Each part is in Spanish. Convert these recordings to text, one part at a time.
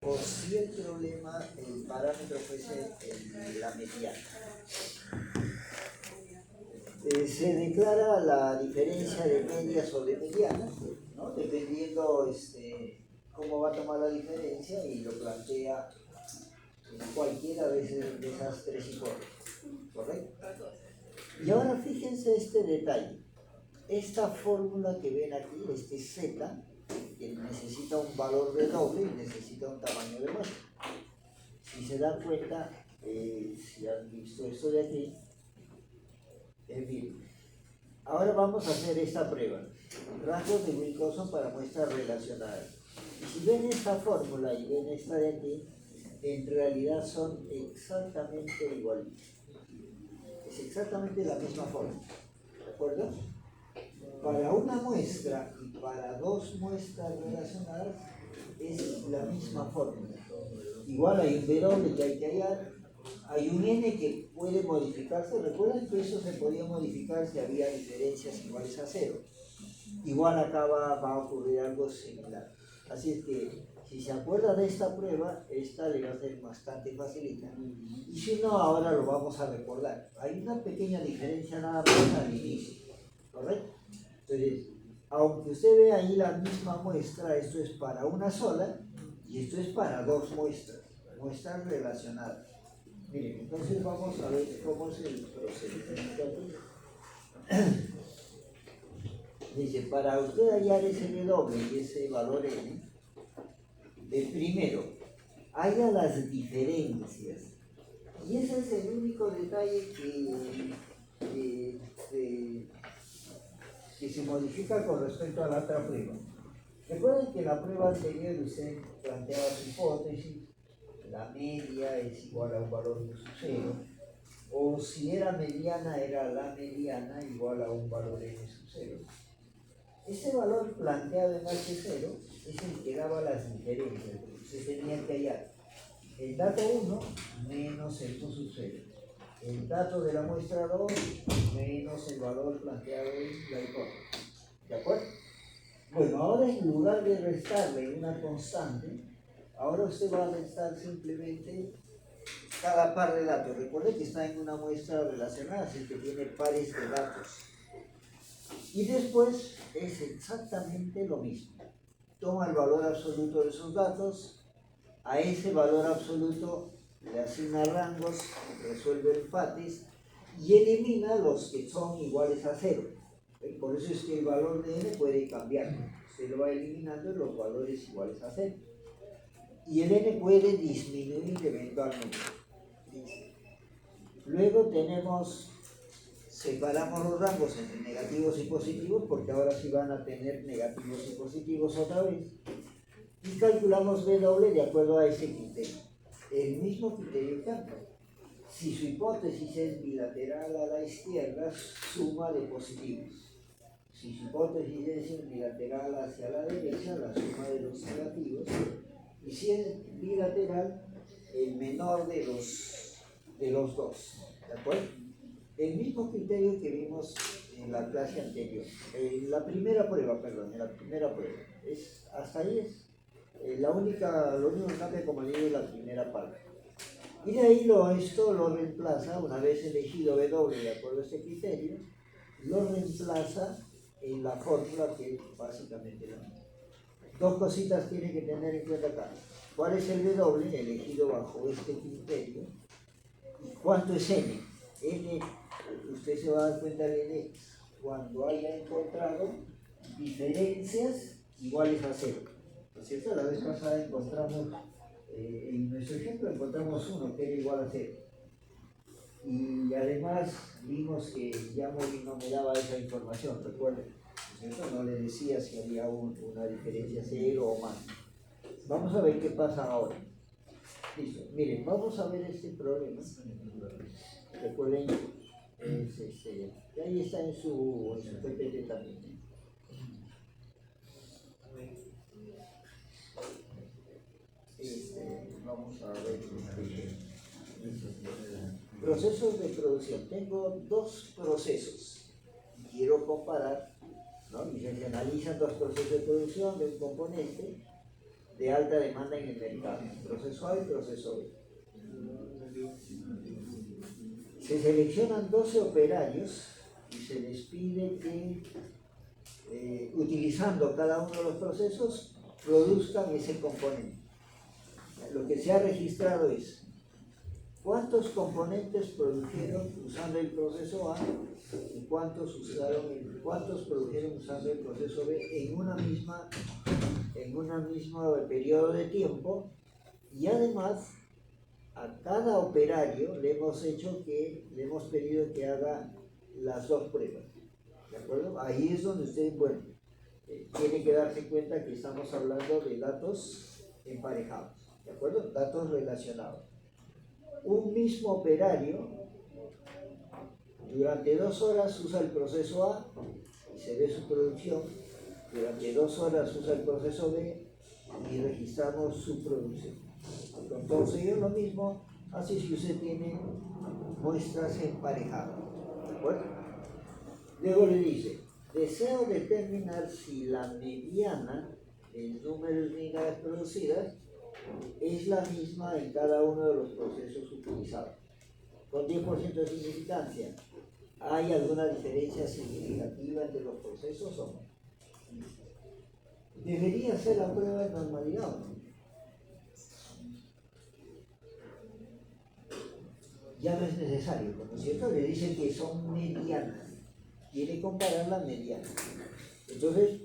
O si el problema, el parámetro fuese la mediana. Se declara la diferencia de media sobre mediana, ¿no? Dependiendo cómo va a tomar la diferencia, y lo plantea en cualquiera de esas tres hipótesis, ¿correcto? Y ahora fíjense este detalle. Esta fórmula que ven aquí, este z, que necesita un valor de doble y necesita un tamaño de muestra. Si se dan cuenta, si han visto esto de aquí, bien. Ahora vamos a hacer esta prueba. Rasgos de Wilcoxon para muestras relacionadas. Y si ven esta fórmula y ven esta de aquí, en realidad son exactamente iguales. Es exactamente la misma fórmula. ¿De acuerdo? Para una muestra y para dos muestras relacionadas es la misma fórmula. Igual hay un W que hay que hallar, hay un N que puede modificarse. Recuerden que eso se podía modificar si había diferencias iguales a 0. Igual acá va a ocurrir algo similar. Así es que si se acuerda de esta prueba, esta le va a ser bastante facilita. Y si no, ahora lo vamos a recordar. Hay una pequeña diferencia nada más al inicio, ¿correcto? Entonces, aunque usted vea ahí la misma muestra, esto es para una sola y esto es para dos muestras relacionadas. Miren, entonces vamos a ver cómo es el procedimiento. Dice, para usted hallar ese W y ese valor N, primero, haya las diferencias. Y ese es el único detalle que se modifica con respecto a la otra prueba. Recuerden que en la prueba anterior usted planteaba su hipótesis, la media es igual a un valor de su 0, o si era mediana, era la mediana igual a un valor n sub 0. Ese valor planteado en H0 es el que daba las diferencias. Usted tenía que hallar el dato 1 menos el q sub 0, el dato de la muestra 2 menos el valor planteado en la hipótesis. ¿De acuerdo? Bueno, ahora en lugar de restarle una constante, ahora usted va a restar simplemente cada par de datos. Recuerde que está en una muestra relacionada, así que tiene pares de datos. Y después es exactamente lo mismo. Toma el valor absoluto de sus datos, a ese valor absoluto le asigna rangos, resuelve el FATIS y elimina los que son iguales a 0. Por eso es que el valor de n puede cambiar. Se lo va eliminando en los valores iguales a 0. Y el n puede disminuir eventualmente. Luego separamos los rangos entre negativos y positivos, porque ahora sí van a tener negativos y positivos otra vez. Y calculamos W de acuerdo a ese criterio. El mismo criterio cambia. Si su hipótesis es bilateral a la izquierda, suma de positivos. Si su hipótesis es bilateral hacia la derecha, la suma de los negativos. Y si es bilateral, el menor de los dos. ¿De acuerdo? El mismo criterio que vimos en la clase anterior. En la primera prueba. Hasta ahí es lo único que cambia, como digo, es la primera parte. Y de ahí esto lo reemplaza, una vez elegido W de acuerdo a este criterio, lo reemplaza en la fórmula que es básicamente la misma. Dos cositas tiene que tener en cuenta acá. ¿Cuál es el W elegido bajo este criterio? ¿Y cuánto es N? N, usted se va a dar cuenta de N cuando haya encontrado diferencias iguales a 0. ¿No es cierto? La vez pasada encontramos, en nuestro ejemplo encontramos uno que era igual a 0. Y además vimos que ya no me daba esa información, recuerden. ¿No es cierto? No le decía si había una diferencia 0 o más. Vamos a ver qué pasa ahora. Listo. Miren, vamos a ver este problema. Recuerden, que ahí está en su PPT también. Vamos a ver. Procesos de producción. Tengo dos procesos. Quiero comparar, ¿no? Y se analizan dos procesos de producción de un componente. de alta demanda en el mercado, proceso A y proceso B. Se seleccionan 12 operarios y se les pide que, utilizando cada uno de los procesos, produzcan ese componente. Lo que se ha registrado es cuántos componentes produjeron usando el proceso A y cuántos produjeron usando el proceso B en una mismo periodo de tiempo, y además a cada operario le hemos pedido que haga las dos pruebas, ¿de acuerdo? Ahí es donde ustedes, bueno, tienen que darse cuenta que estamos hablando de datos emparejados, ¿de acuerdo? Datos relacionados. Un mismo operario durante 2 horas usa el proceso A y se ve su producción, durante 2 horas usa el proceso B y registramos su producción. Entonces es lo mismo, así si usted tiene muestras emparejadas, ¿de acuerdo? Luego le dice, deseo determinar si la mediana del número de unidades producidas es la misma en cada uno de los procesos utilizados. Con 10% de significancia, ¿hay alguna diferencia significativa entre los procesos o no? Debería ser la prueba de normalidad, ¿no? Ya no es necesario, ¿no es cierto? Le dicen que son medianas, quiere comparar las medianas. Entonces,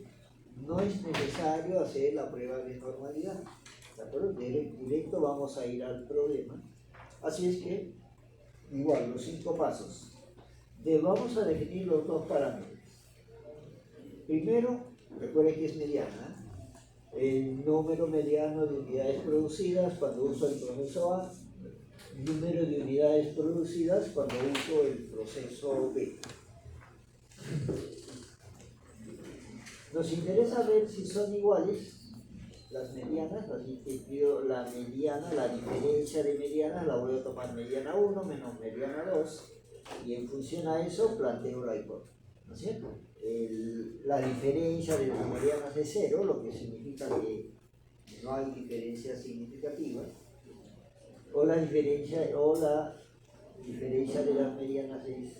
no es necesario hacer la prueba de normalidad, ¿de acuerdo? Directo vamos a ir al problema. Así es que, igual, los 5 pasos. Vamos a definir los 2 parámetros. Primero, recuerden que es mediana. El número mediano de unidades producidas cuando uso el proceso A, número de unidades producidas cuando uso el proceso B. Nos interesa ver si son iguales las medianas, así que pido la mediana, la diferencia de medianas, la voy a tomar mediana 1 menos mediana 2, y en función a eso planteo la hipótesis, ¿no es cierto? La diferencia de las medianas es 0, lo que significa que no hay diferencia significativa, o la diferencia de las medianas es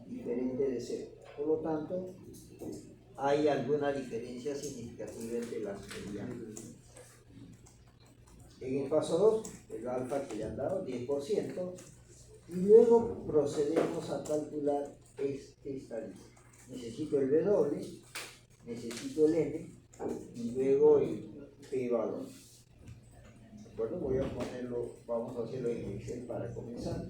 diferente de 0. Por lo tanto, hay alguna diferencia significativa entre las medianas. En el paso 2, el alfa que le han dado, 10%, y luego procedemos a calcular esta lista. Necesito el W, necesito el N, y luego el P valor. ¿De acuerdo? Voy a ponerlo, vamos a hacerlo en Excel para comenzar.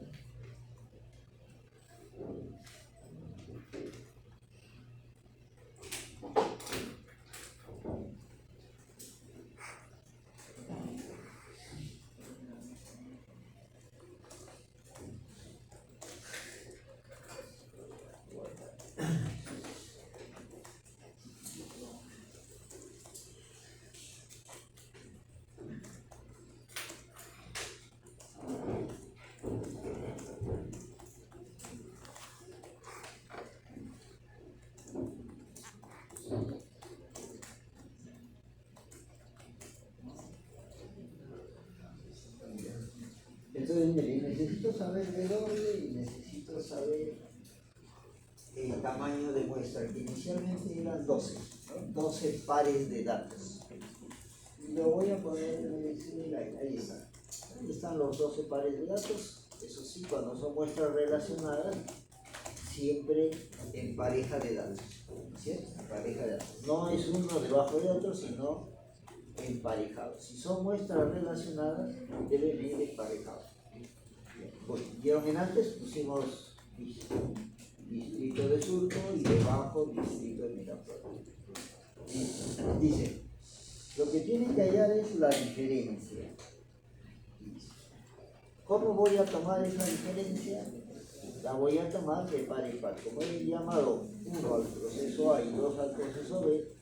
Entonces, mire, necesito saber W y necesito saber el tamaño de muestra, que inicialmente eran 12, ¿no? 12 pares de datos. Y lo voy a poner en el Excel, ahí está. Ahí están los 12 pares de datos. Eso sí, cuando son muestras relacionadas, siempre en pareja de datos, ¿cierto? En pareja de datos. No es uno debajo de otro, sino emparejados. Si son muestras relacionadas, deben ir emparejados. Bueno, vieron en antes, pusimos distrito de Surco y debajo distrito de Miraflores. Dice, lo que tienen que hallar es la diferencia. ¿Cómo voy a tomar esa diferencia? La voy a tomar de par en par. Como he llamado 1 al proceso A y 2 al proceso B,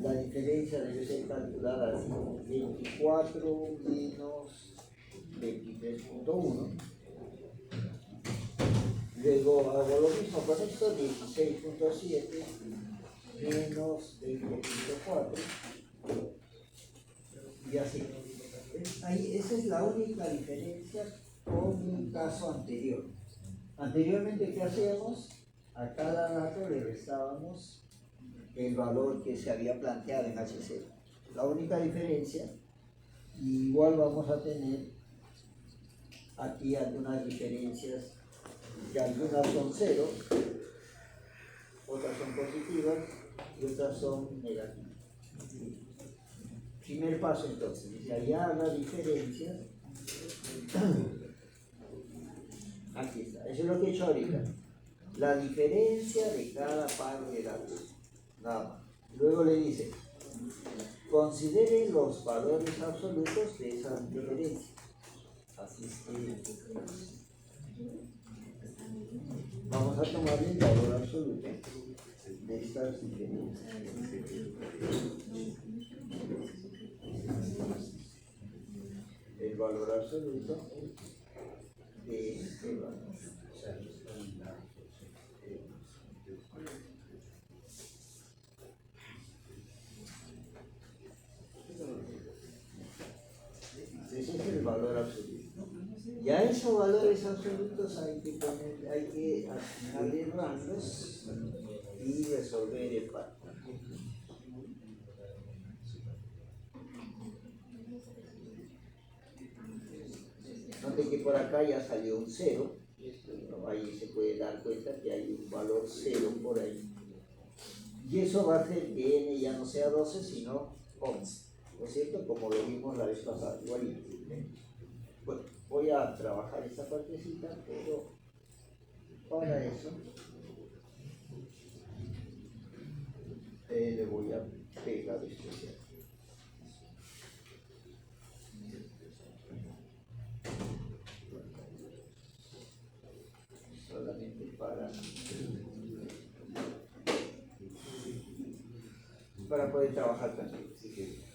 la diferencia debe ser calculada así: 24 menos 23.1. Luego hago lo mismo con esto: 16.7 menos 20.4 Y así. Ahí, esa es la única diferencia con un caso anterior. Anteriormente, ¿qué hacíamos? A cada dato le restábamos el valor que se había planteado en H0. La única diferencia, igual vamos a tener aquí algunas diferencias, que algunas son 0, otras son positivas y otras son negativas. Primer paso entonces, dice hallar las diferencias. Aquí está, eso es lo que he hecho ahorita. La diferencia de cada par de datos. Nada más. Luego le dice, considere los valores absolutos de esas diferencias. Así es que vamos a tomar el valor absoluto de estas diferencias. El valor absoluto de este valor. Ese es el valor absoluto. Y a esos valores absolutos hay que asignarle rangos y resolver el par. Note que por acá ya salió un 0. Ahí se puede dar cuenta que hay un valor 0 por ahí. Y eso va a hacer que n ya no sea 12, sino 11. ¿No es cierto? Como lo vimos la vez pasada. Igualito. Bueno, voy a trabajar esta partecita, pero para eso le voy a pegar esto. Solamente para poder trabajar también.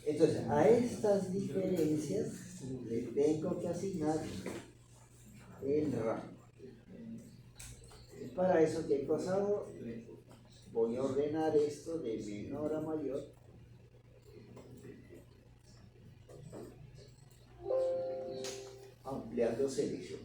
Entonces, a estas diferencias le tengo que asignar el rango. Para eso, ¿qué cosa hago? Voy a ordenar esto de menor a mayor. Ampliando selección.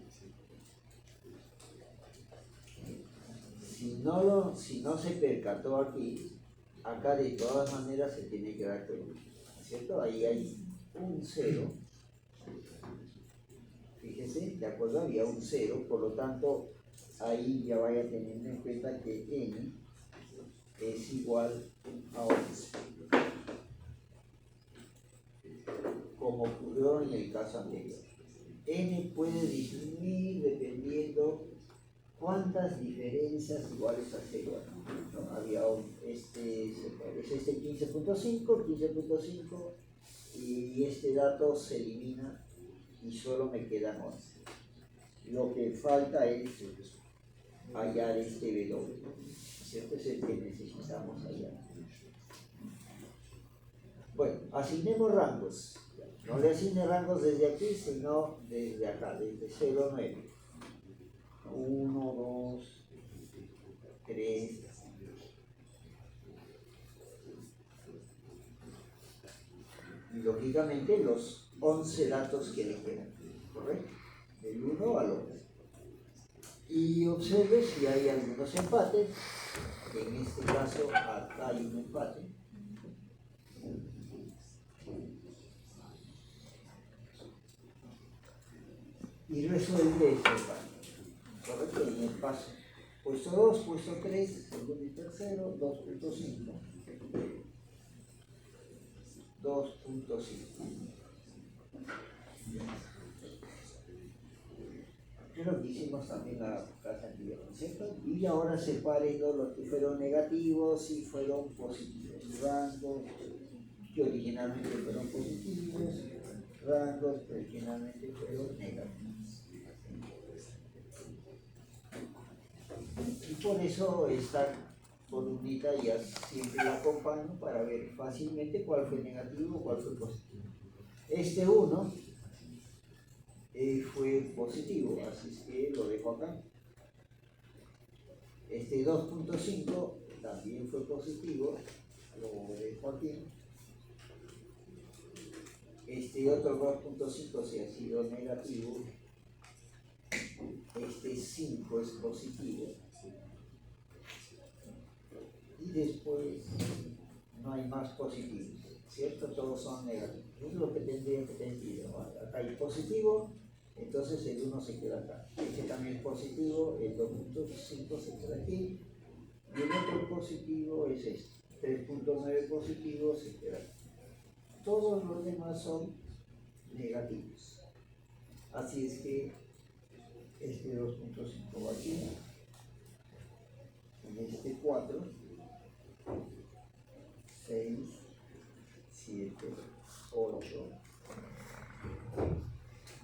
Si no se percató aquí, acá de todas maneras se tiene que dar cuenta, ¿cierto? Ahí hay un 0. Fíjese, ¿de acuerdo? Había un 0, por lo tanto, ahí ya vaya teniendo en cuenta que n es igual a 11. Como ocurrió en el caso anterior. N puede disminuir dependiendo cuántas diferencias iguales a 0. ¿No? Había es este 15.5, 15.5 y este dato se elimina y solo me quedan 11. Lo que falta es hallar este W, ¿cierto? Es el que necesitamos hallar. Bueno, asignemos rangos. No le asigne rangos desde aquí, sino desde acá, desde 0 a 9. 1, 2, 3. Y lógicamente los 11 datos que le quedan, ¿correcto? Del 1 al 11. Y observe si hay algunos empates. En este caso, acá hay un empate. Y resuelve este empate. ¿Correcto? En el paso puesto 2, puesto 3, segundo y tercero, 2.5. 2.5. Es lo que hicimos también la clase anterior, ¿no es cierto? Y ahora separo los que fueron negativos y fueron positivos. Rangos que originalmente fueron positivos, rangos que originalmente fueron negativos. Y por eso esta columnita ya siempre la acompaño para ver fácilmente cuál fue negativo o cuál fue positivo. Este 1 fue positivo, así es que lo dejo acá. Este 2.5 también fue positivo, lo dejo aquí. este otro 2.5 si ha sido negativo, este 5 es positivo, y después no hay más positivos, ¿cierto? Todos son negativos. Eso es lo que tendría que tener, ¿no? Acá hay positivo, entonces el 1 se queda acá. Este también es positivo, el 2.5 se queda aquí, y el otro positivo es este. 3.9 positivo se queda aquí. Todos los demás son negativos. Así es que este 2.5 va aquí, en este 4, 6, 7, 8,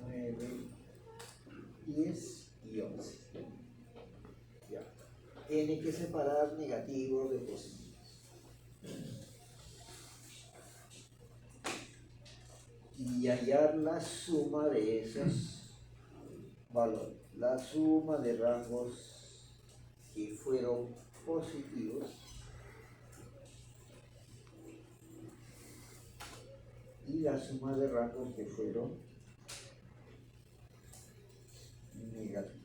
9, 10 y 11. Ya. Tiene que separar negativos de positivos. Y hallar la suma de esos valores. La suma de rangos que fueron positivos y la suma de rangos que fueron negativos.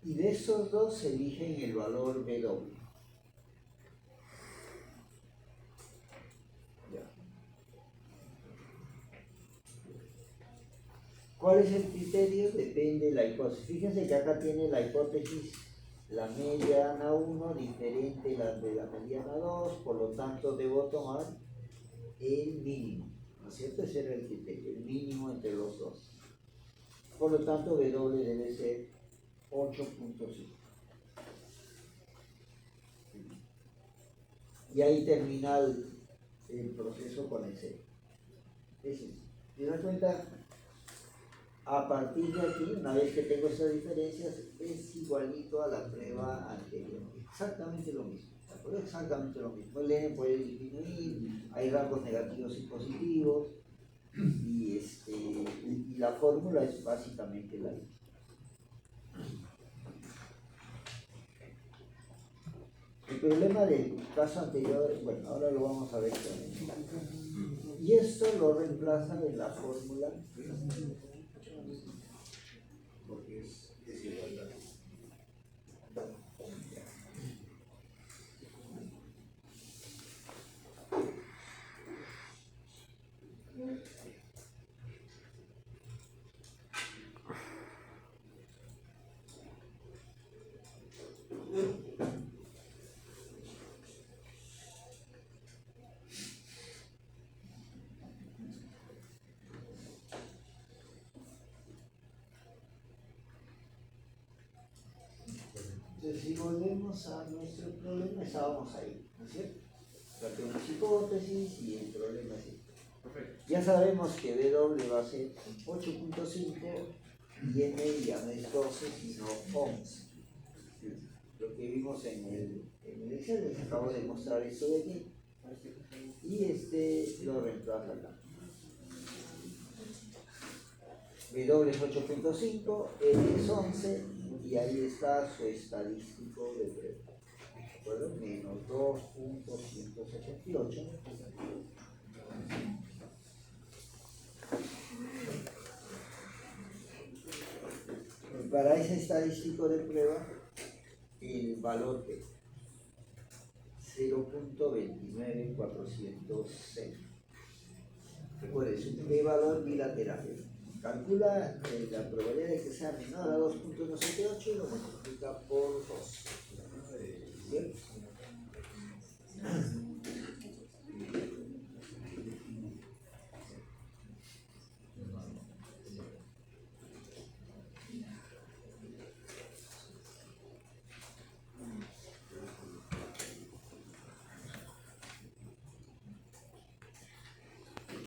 Y de esos dos se eligen el valor W. Ya. ¿Cuál es el criterio? Depende de la hipótesis. Fíjense que acá tiene la hipótesis la mediana 1 diferente de la mediana 2, por lo tanto debo tomar el mínimo, ¿no es cierto? Ese era el criterio, el mínimo entre los dos. Por lo tanto, W debe ser 8.5. Y ahí termina el proceso con el cero. ¿Se dan cuenta? A partir de aquí, una vez que tengo esas diferencias, es igualito a la prueba anterior. Exactamente lo mismo. ¿De acuerdo? Exactamente lo mismo. El n puede disminuir, hay rangos negativos y positivos, y la fórmula es básicamente la misma. El problema del caso anterior, bueno, ahora lo vamos a ver también. Y esto lo reemplaza en la fórmula, porque es igualdad. Entonces, si volvemos a nuestro problema, estábamos ahí, ¿no es cierto? Tratemos hipótesis y el problema es este. Ya sabemos que W va a ser 8.5 y N ya no es 12 sino 11. Lo que vimos en el Excel, les acabo de mostrar esto de aquí. Y lo reemplaza acá. W es 8.5, N es 11 y ahí está su estadístico de prueba. ¿De acuerdo? Menos 2.178. Para ese estadístico de prueba, el valor es 0.29406. Recuerden, es un p-valor bilateral. Calcula la probabilidad de que sea menor a 2.178 y lo multiplica por